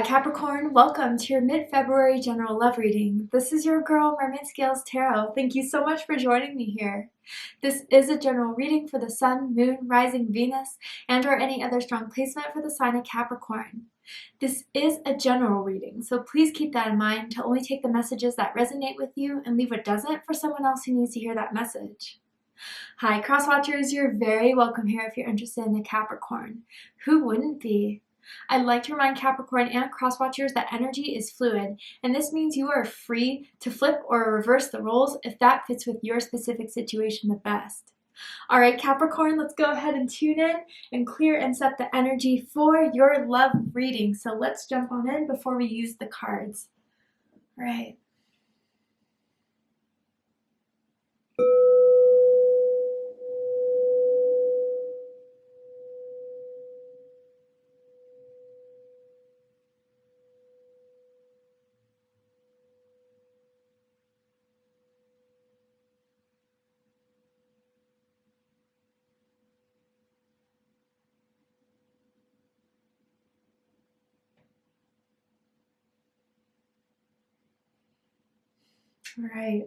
Capricorn, welcome to your mid-February general love reading. This is your girl, Mermaid Scales Tarot. Thank you so much for joining me here. This is a general reading for the Sun, Moon, Rising, Venus, and or any other strong placement for the sign of Capricorn. This is a general reading, so please keep that in mind to only take the messages that resonate with you and leave what doesn't for someone else who needs to hear that message. Hi, Cross Watchers, you're very welcome here if you're interested in the Capricorn. Who wouldn't be? I'd like to remind Capricorn and Cross Watchers that energy is fluid, and this means you are free to flip or reverse the roles if that fits with your specific situation the best. Alright, Capricorn, let's go ahead and tune in and clear and set the energy for your love reading. So let's jump on in before we use the cards. Alright. Right.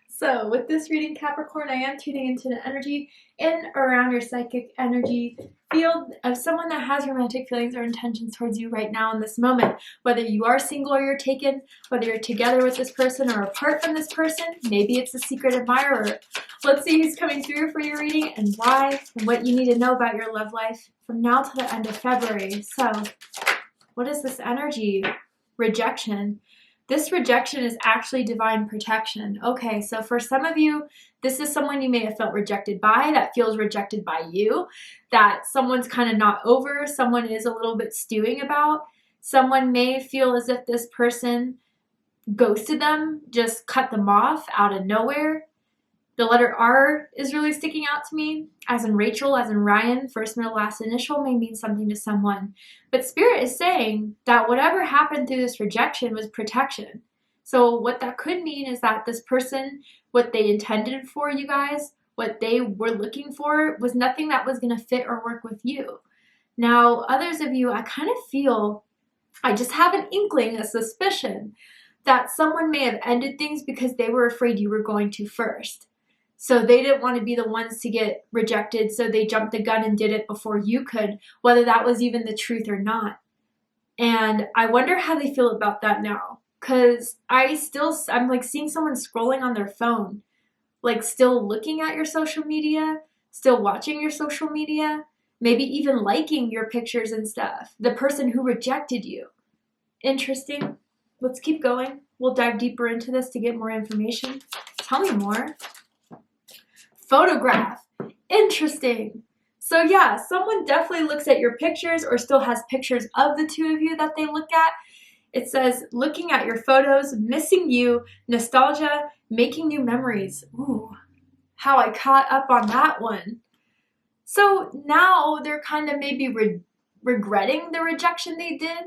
So with this reading, Capricorn, I am tuning into the energy in around your psychic energy field of someone that has romantic feelings or intentions towards you right now in this moment. Whether you are single or you're taken, whether you're together with this person or apart from this person, maybe it's a secret admirer. Let's see who's coming through for your reading and why, and what you need to know about your love life from now to the end of February. So what is this energy? Rejection. This rejection is actually divine protection. Okay, so for some of you, this is someone you may have felt rejected by, that feels rejected by you, that someone's kind of not over, someone is a little bit stewing about. Someone may feel as if this person ghosted them, just cut them off out of nowhere. The letter R is really sticking out to me, as in Rachel, as in Ryan, first, middle, last initial may mean something to someone. But Spirit is saying that whatever happened through this rejection was protection. So what that could mean is that this person, what they intended for you guys, what they were looking for, was nothing that was going to fit or work with you. Now, others of you, I kind of feel, I just have an inkling, a suspicion, that someone may have ended things because they were afraid you were going to first. So they didn't want to be the ones to get rejected, so they jumped the gun and did it before you could, whether that was even the truth or not. And I wonder how they feel about that now. Because I'm like seeing someone scrolling on their phone, like still looking at your social media, still watching your social media, maybe even liking your pictures and stuff. The person who rejected you. Interesting. Let's keep going. We'll dive deeper into this to get more information. Tell me more. Photograph. Interesting. So yeah, someone definitely looks at your pictures or still has pictures of the two of you that they look at. It says, looking at your photos, missing you, nostalgia, making new memories. Ooh, how I caught up on that one. So now they're kind of maybe regretting the rejection they did.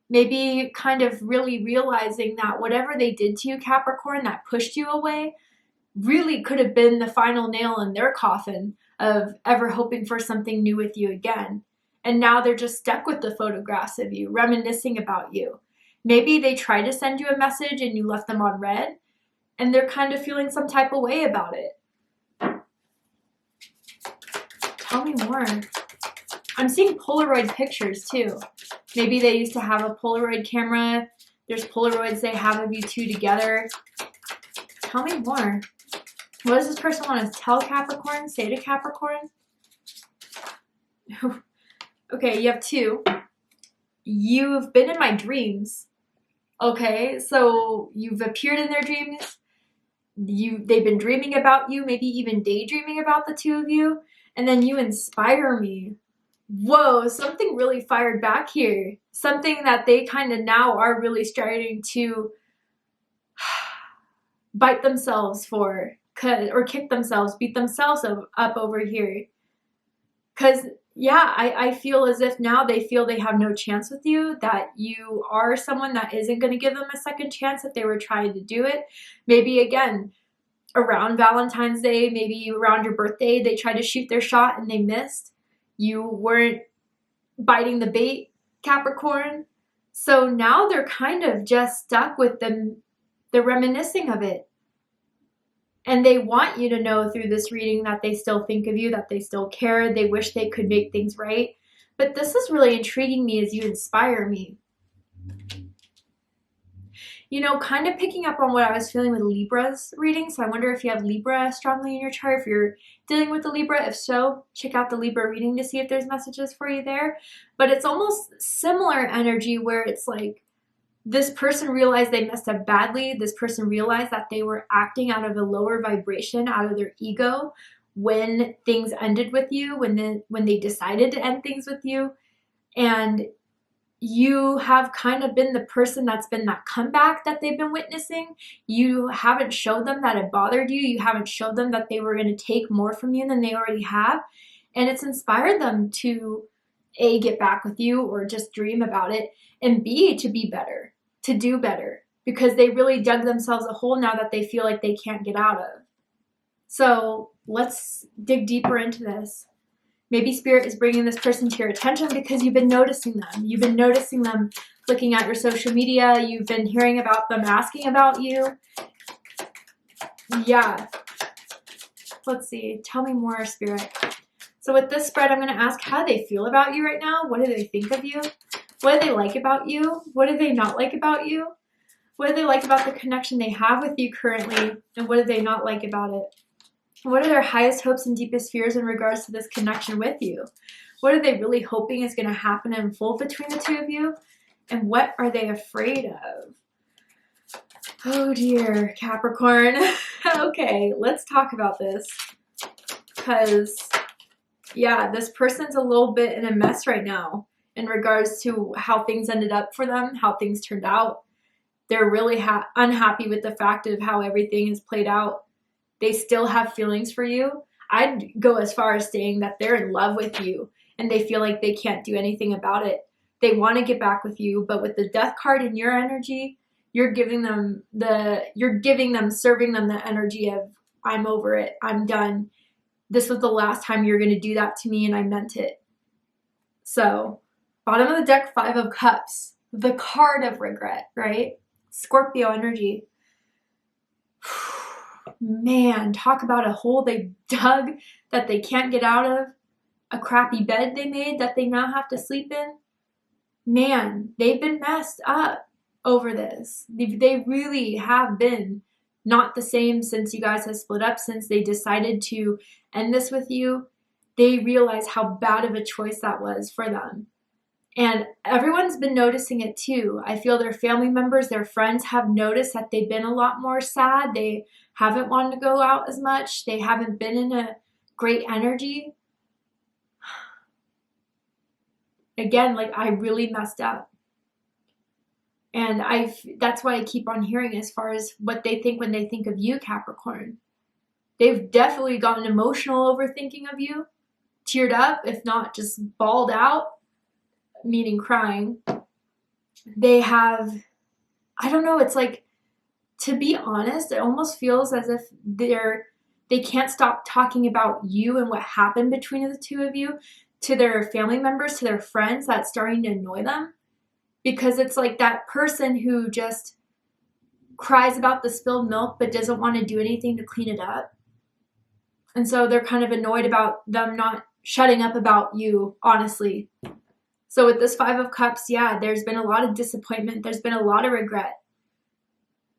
Maybe kind of really realizing that whatever they did to you, Capricorn, that pushed you away, really could have been the final nail in their coffin of ever hoping for something new with you again. And now they're just stuck with the photographs of you, reminiscing about you. Maybe they tried to send you a message and you left them on read, and they're kind of feeling some type of way about it. Tell me more. I'm seeing Polaroid pictures too. Maybe they used to have a Polaroid camera. There's Polaroids they have of you two together. Tell me more. What does this person want to tell Capricorn? Say to Capricorn? Okay, you have two. You've been in my dreams. Okay, so you've appeared in their dreams. They've been dreaming about you, maybe even daydreaming about the two of you. And then you inspire me. Whoa, something really fired back here. Something that they kind of now are really starting to bite themselves for, or kick themselves, beat themselves up over here. Because, yeah, I feel as if now they feel they have no chance with you, that you are someone that isn't going to give them a second chance if they were trying to do it. Maybe, again, around Valentine's Day, maybe around your birthday, they tried to shoot their shot and they missed. You weren't biting the bait, Capricorn. So now they're kind of just stuck with them. They're reminiscing of it. And they want you to know through this reading that they still think of you, that they still care. They wish they could make things right. But this is really intriguing me as you inspire me. You know, kind of picking up on what I was feeling with Libra's reading. So I wonder if you have Libra strongly in your chart, if you're dealing with the Libra. If so, check out the Libra reading to see if there's messages for you there. But it's almost similar energy where it's like this person realized they messed up badly. This person realized that they were acting out of a lower vibration, out of their ego when things ended with you, when they decided to end things with you. And you have kind of been the person that's been that comeback that they've been witnessing. You haven't showed them that it bothered you. You haven't showed them that they were going to take more from you than they already have. And it's inspired them to A, get back with you or just dream about it, and B, to be better, to do better, because they really dug themselves a hole now that they feel like they can't get out of. So let's dig deeper into this. Maybe Spirit is bringing this person to your attention because you've been noticing them. You've been noticing them looking at your social media. You've been hearing about them asking about you. Yeah. Let's see. Tell me more, Spirit. So with this spread, I'm going to ask how they feel about you right now. What do they think of you? What do they like about you? What do they not like about you? What do they like about the connection they have with you currently? And what do they not like about it? What are their highest hopes and deepest fears in regards to this connection with you? What are they really hoping is going to happen and unfold between the two of you? And what are they afraid of? Oh dear, Capricorn. Okay, let's talk about this. Because, yeah, this person's a little bit in a mess right now in regards to how things ended up for them, how things turned out. They're really unhappy with the fact of how everything is played out. They still have feelings for you. I'd go as far as saying that they're in love with you and they feel like they can't do anything about it. They want to get back with you, but with the Death card in your energy, serving them the energy of, I'm over it, I'm done. This was the last time you're going to do that to me and I meant it. So, bottom of the deck, 5 of Cups, the card of regret, right? Scorpio energy. Man, talk about a hole they dug that they can't get out of, a crappy bed they made that they now have to sleep in. Man, they've been messed up over this. They really have been not the same since you guys have split up, since they decided to end this with you. They realize how bad of a choice that was for them. And everyone's been noticing it too. I feel their family members, their friends have noticed that they've been a lot more sad. They haven't wanted to go out as much. They haven't been in a great energy. Again, like, I really messed up. And that's what I keep on hearing as far as what they think when they think of you, Capricorn. They've definitely gotten emotional over thinking of you, teared up, if not just bawled out, meaning crying. They have, I don't know, it's like, to be honest, it almost feels as if they can't stop talking about you and what happened between the two of you to their family members, to their friends. That's starting to annoy them, because it's like that person who just cries about the spilled milk but doesn't want to do anything to clean it up. And so they're kind of annoyed about them not shutting up about you, honestly. So with this 5 of Cups, yeah, there's been a lot of disappointment. There's been a lot of regret.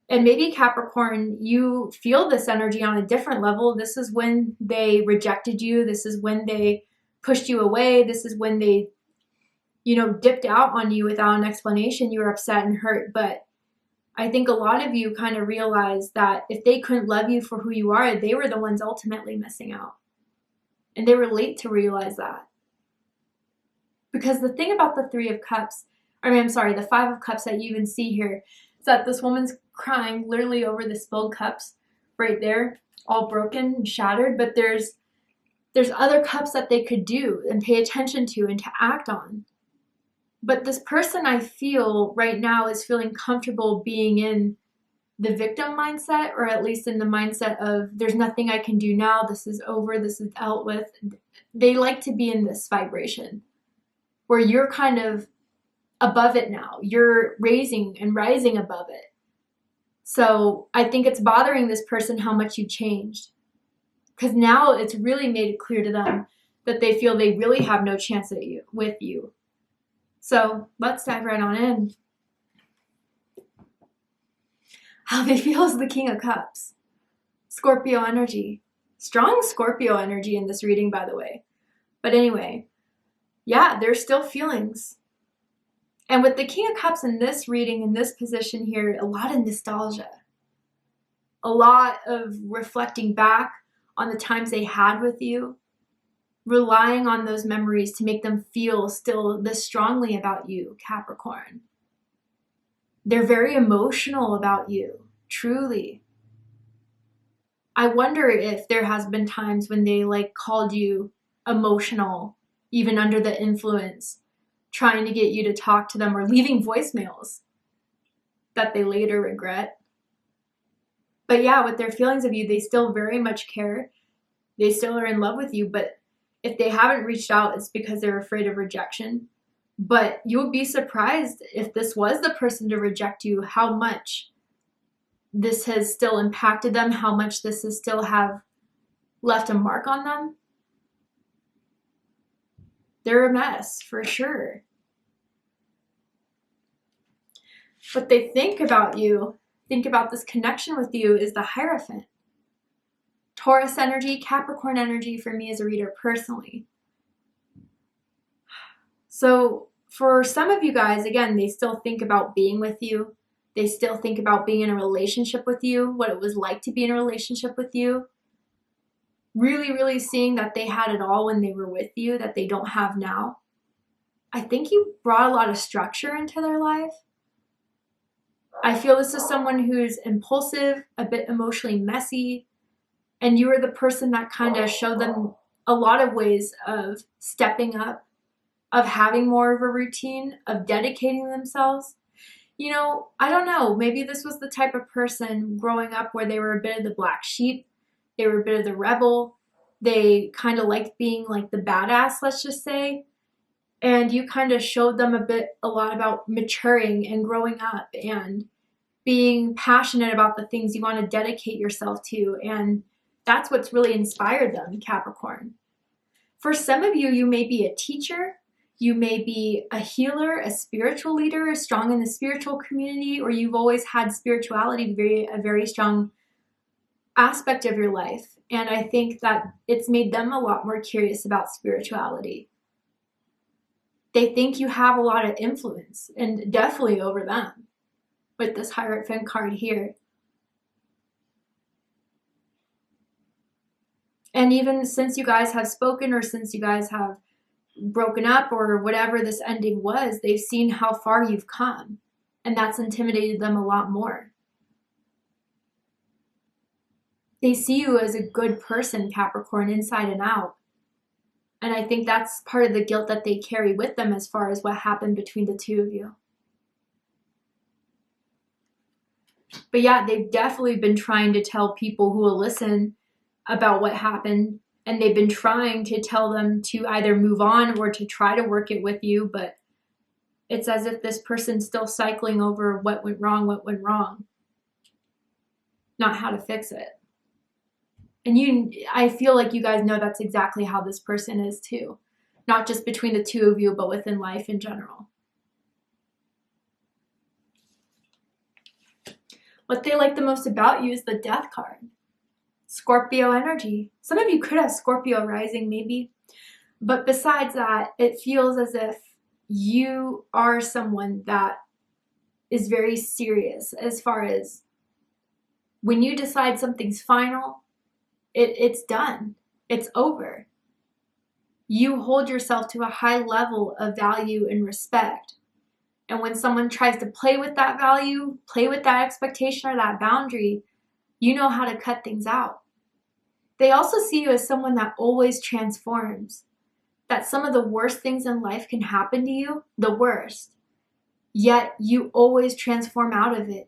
And maybe, Capricorn, you feel this energy on a different level. This is when they rejected you. This is when they pushed you away. This is when they, dipped out on you without an explanation. You were upset and hurt. But I think a lot of you kind of realized that if they couldn't love you for who you are, they were the ones ultimately missing out. And they were late to realize that. Because the thing about the 5 of Cups that you even see here, is that this woman's crying literally over the spilled cups right there, all broken and shattered. But there's other cups that they could do and pay attention to and to act on. But this person, I feel right now, is feeling comfortable being in the victim mindset, or at least in the mindset of, there's nothing I can do now. This is over. This is dealt with. They like to be in this vibration where you're kind of above it now. You're raising and rising above it. So I think it's bothering this person how much you changed. Because now it's really made it clear to them that they feel they really have no chance with you. So let's dive right on in. How they feel as the King of Cups. Scorpio energy. Strong Scorpio energy in this reading, by the way. But anyway, yeah, there's still feelings. And with the King of Cups in this reading, in this position here, a lot of nostalgia. A lot of reflecting back on the times they had with you. Relying on those memories to make them feel still this strongly about you, Capricorn. They're very emotional about you, truly. I wonder if there has been times when they called you emotional, even under the influence, trying to get you to talk to them or leaving voicemails that they later regret. But yeah, with their feelings of you, they still very much care. They still are in love with you, but if they haven't reached out, it's because they're afraid of rejection. But you'll be surprised if this was the person to reject you, how much this has still impacted them, how much this has still have left a mark on them. They're a mess, for sure. What they think about you, think about this connection with you, is the Hierophant. Taurus energy, Capricorn energy for me as a reader personally. So for some of you guys, again, they still think about being with you. They still think about being in a relationship with you, what it was like to be in a relationship with you. Really, really seeing that they had it all when they were with you that they don't have now. I think you brought a lot of structure into their life. I feel this is someone who's impulsive, a bit emotionally messy, and you were the person that kind of showed them a lot of ways of stepping up, of having more of a routine, of dedicating themselves. You know, I don't know, maybe this was the type of person growing up where they were a bit of the black sheep, they were a bit of the rebel, they kind of liked being like the badass, let's just say, and you kind of showed them a lot about maturing and growing up and being passionate about the things you want to dedicate yourself to, and that's what's really inspired them, Capricorn. For some of you, you may be a teacher, you may be a healer, a spiritual leader, strong in the spiritual community, or you've always had spirituality a very strong aspect of your life. And I think that it's made them a lot more curious about spirituality. They think you have a lot of influence, and definitely over them, with this Hierophant card here. And even since you guys have spoken, or since you guys have broken up, or whatever this ending was, they've seen how far you've come, and that's intimidated them a lot more. They see you as a good person, Capricorn, inside and out. And I think that's part of the guilt that they carry with them as far as what happened between the two of you. But yeah, they've definitely been trying to tell people who will listen about what happened, and they've been trying to tell them to either move on or to try to work it with you, but it's as if this person's still cycling over what went wrong, not how to fix it. And I feel like you guys know that's exactly how this person is too, not just between the two of you, but within life in general. What they like the most about you is the Death card. Scorpio energy. Some of you could have Scorpio rising maybe, but besides that, it feels as if you are someone that is very serious as far as when you decide something's final, it's done. It's over. You hold yourself to a high level of value and respect. And when someone tries to play with that value, play with that expectation or that boundary, you know how to cut things out. They also see you as someone that always transforms. That some of the worst things in life can happen to you, the worst. Yet you always transform out of it.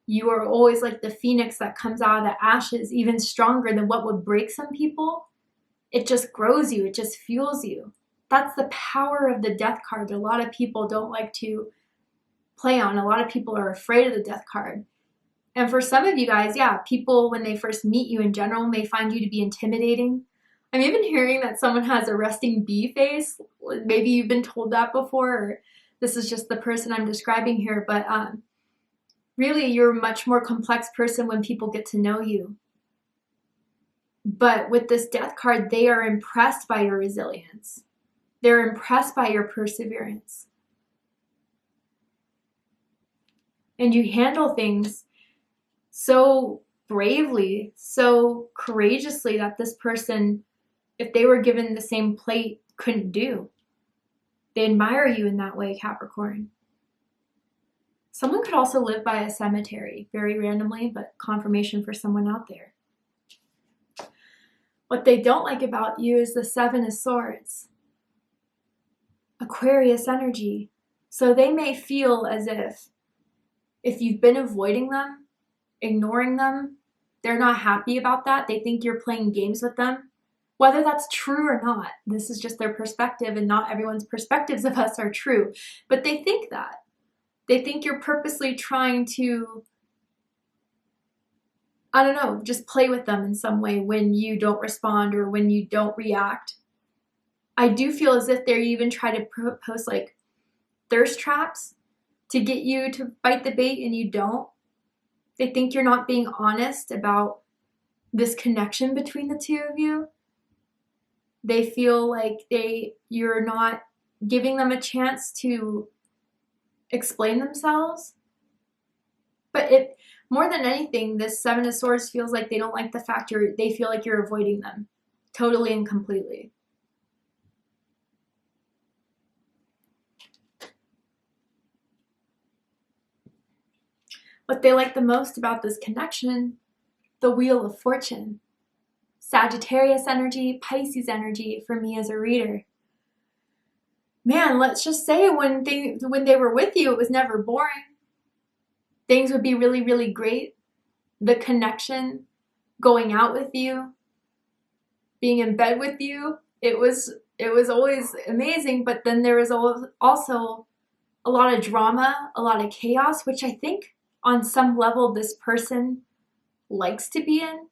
You are always like the phoenix that comes out of the ashes, even stronger than what would break some people. It just grows you. It just fuels you. That's the power of the death card that a lot of people don't like to play on. A lot of people are afraid of the death card. And for some of you guys, yeah, people, when they first meet you in general, may find you to be intimidating. I'm even hearing that someone has a resting bee face. Maybe you've been told that before, or this is just the person I'm describing here, but really you're a much more complex person when people get to know you. But with this death card, they are impressed by your resilience. They're impressed by your perseverance. And you handle things so bravely, so courageously that this person, if they were given the same plate, couldn't do. They admire you in that way, Capricorn. Someone could also live by a cemetery, very randomly, but confirmation for someone out there. What they don't like about you is the Seven of Swords. Aquarius energy. So they may feel as if you've been avoiding them, ignoring them, they're not happy about that. They think you're playing games with them. Whether that's true or not, this is just their perspective, and not everyone's perspectives of us are true. But they think that. They think you're purposely trying to, I don't know, just play with them in some way when you don't respond or when you don't react. I do feel as if they even try to post like thirst traps to get you to bite the bait and you don't. They think you're not being honest about this connection between the two of you. They feel like you're not giving them a chance to explain themselves. But more than anything, this Seven of Swords feels like they don't like the fact they feel like you're avoiding them totally and completely. What they like the most about this connection, the Wheel of Fortune. Sagittarius energy, Pisces energy for me as a reader. Man, let's just say when they were with you, it was never boring. Things would be really, really great. The connection, going out with you, being in bed with you, it was always amazing, but then there was also a lot of drama, a lot of chaos, which I think on some level this person likes to be in.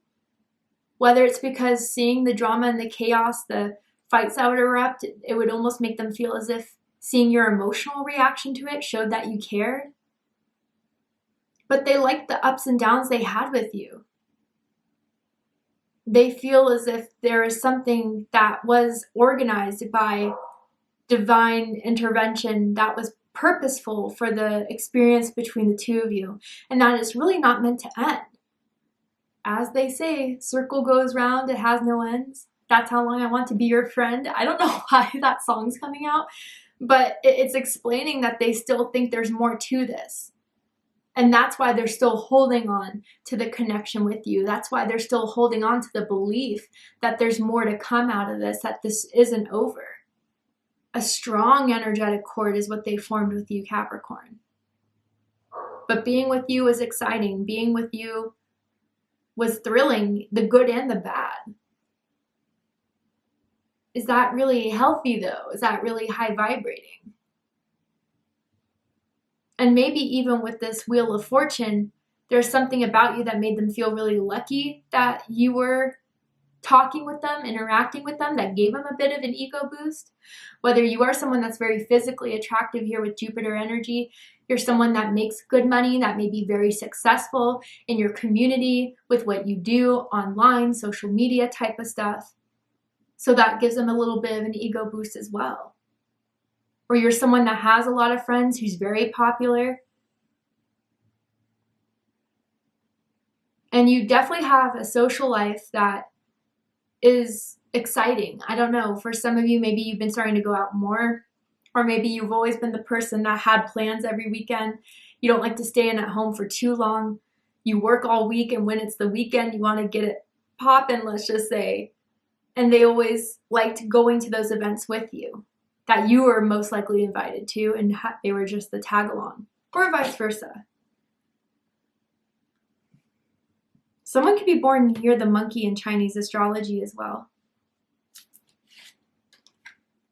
Whether it's because seeing the drama and the chaos, the fights that would erupt, it would almost make them feel as if seeing your emotional reaction to it showed that you cared. But they liked the ups and downs they had with you. They feel as if there is something that was organized by divine intervention that was purposeful for the experience between the two of you, and that it's really not meant to end. As they say, circle goes round, it has no ends. That's how long I want to be your friend. I don't know why that song's coming out, but it's explaining that they still think there's more to this. And that's why they're still holding on to the connection with you. That's why they're still holding on to the belief that there's more to come out of this, that this isn't over. A strong energetic cord is what they formed with you, Capricorn. But being with you was exciting. Being with you was thrilling, the good and the bad. Is that really healthy though? Is that really high vibrating? And maybe even with this Wheel of Fortune, there's something about you that made them feel really lucky that you were talking with them, interacting with them, that gave them a bit of an ego boost. Whether you are someone that's very physically attractive here with Jupiter energy, you're someone that makes good money, that may be very successful in your community with what you do online, social media type of stuff. So that gives them a little bit of an ego boost as well. Or you're someone that has a lot of friends, who's very popular. And you definitely have a social life that is exciting. I don't know, for some of you, maybe you've been starting to go out more, or maybe you've always been the person that had plans every weekend. You don't like to stay in at home for too long. You work all week, and when it's the weekend, you want to get it popping, let's just say. And they always liked going to those events with you that you were most likely invited to, and they were just the tag along, or vice versa. Someone could be born near the monkey in Chinese astrology as well.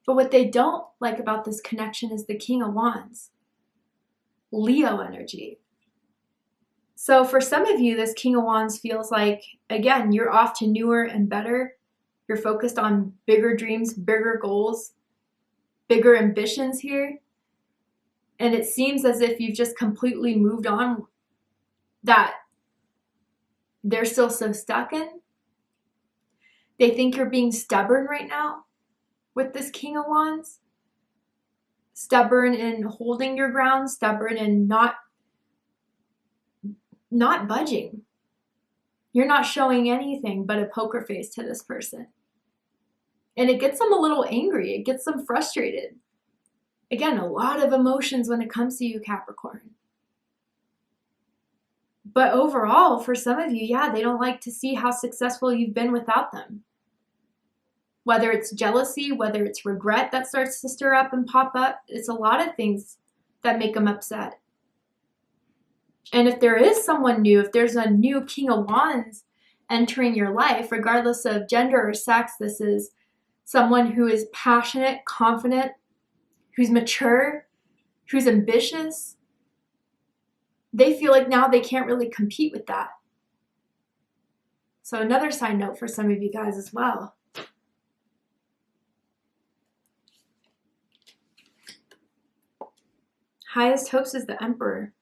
But what they don't like about this connection is the King of Wands, Leo energy. So for some of you, this King of Wands feels like, again, you're off to newer and better. You're focused on bigger dreams, bigger goals, bigger ambitions here. And it seems as if you've just completely moved on that they're still so stuck in. They think you're being stubborn right now with this King of Wands. Stubborn in holding your ground, stubborn in not budging. You're not showing anything but a poker face to this person. And it gets them a little angry. It gets them frustrated. Again, a lot of emotions when it comes to you, Capricorn. But overall, for some of you, yeah, they don't like to see how successful you've been without them. Whether it's jealousy, whether it's regret that starts to stir up and pop up, it's a lot of things that make them upset. And if there is someone new, if there's a new King of Wands entering your life, regardless of gender or sex, this is someone who is passionate, confident, who's mature, who's ambitious. They feel like now they can't really compete with that. So another side note for some of you guys as well. Highest hopes is the Emperor.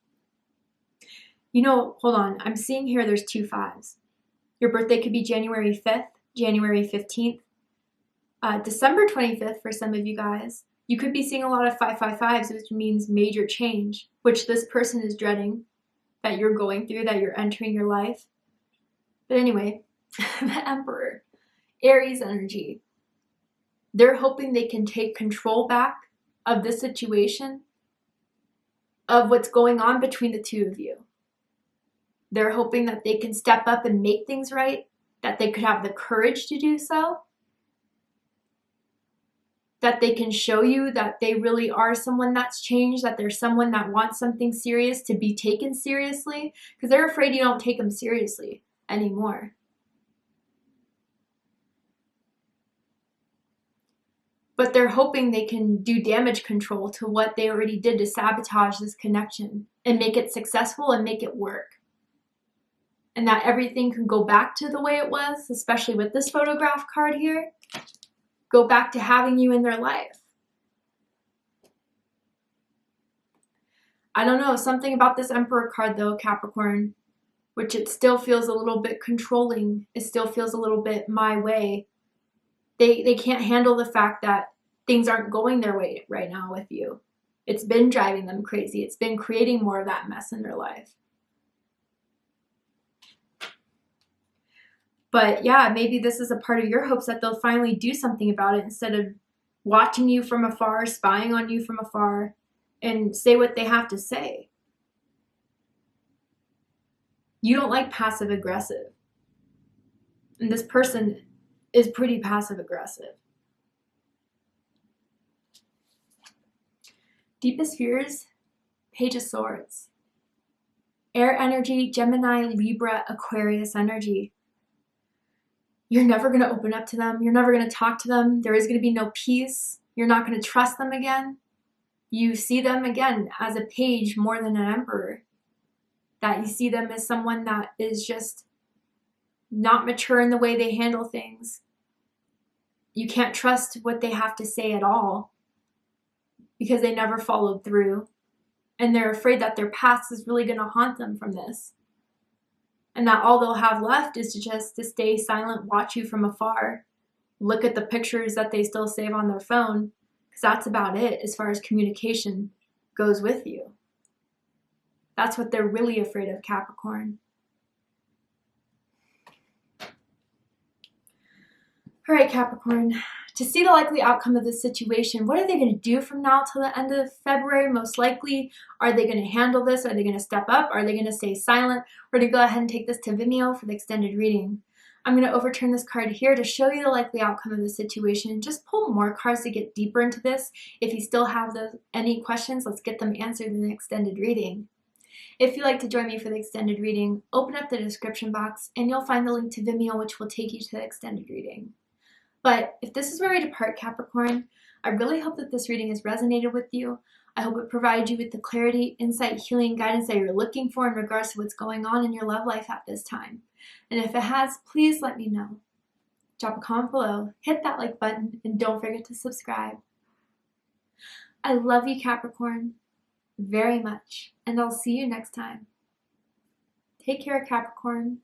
You know, hold on. I'm seeing here there's 2 5s. Your birthday could be January 5th, January 15th, December 25th for some of you guys. You could be seeing a lot of 555s, which means major change, which this person is dreading, that you're going through, that you're entering your life. But anyway, the Emperor, Aries energy. They're hoping they can take control back of this situation, of what's going on between the two of you. They're hoping that they can step up and make things right, that they could have the courage to do so, that they can show you that they really are someone that's changed, that they're someone that wants something serious to be taken seriously, because they're afraid you don't take them seriously anymore. But they're hoping they can do damage control to what they already did to sabotage this connection and make it successful and make it work. And that everything can go back to the way it was, especially with this photograph card here. Go back to having you in their life. I don't know, something about this Emperor card though, Capricorn, which it still feels a little bit controlling. It still feels a little bit my way. They can't handle the fact that things aren't going their way right now with you. It's been driving them crazy. It's been creating more of that mess in their life. But yeah, maybe this is a part of your hopes that they'll finally do something about it instead of watching you from afar, spying on you from afar, and say what they have to say. You don't like passive aggressive. And this person is pretty passive aggressive. Deepest fears, Page of Swords. Air energy, Gemini, Libra, Aquarius energy. You're never going to open up to them. You're never going to talk to them. There is going to be no peace. You're not going to trust them again. You see them again as a page more than an emperor. That you see them as someone that is just not mature in the way they handle things. You can't trust what they have to say at all because they never followed through. And they're afraid that their past is really going to haunt them from this. And that all they'll have left is to stay silent, watch you from afar, look at the pictures that they still save on their phone, because that's about it as far as communication goes with you. That's what they're really afraid of, Capricorn. All right, Capricorn, to see the likely outcome of this situation, what are they going to do from now till the end of February? Most likely, are they going to handle this? Are they going to step up? Are they going to stay silent? We're going to go ahead and take this to Vimeo for the extended reading. I'm going to overturn this card here to show you the likely outcome of the situation. Just pull more cards to get deeper into this. If you still have any questions, let's get them answered in the extended reading. If you'd like to join me for the extended reading, open up the description box and you'll find the link to Vimeo, which will take you to the extended reading. But if this is where we depart, Capricorn, I really hope that this reading has resonated with you. I hope it provides you with the clarity, insight, healing, guidance that you're looking for in regards to what's going on in your love life at this time. And if it has, please let me know. Drop a comment below, hit that like button, and don't forget to subscribe. I love you, Capricorn, very much, and I'll see you next time. Take care, Capricorn.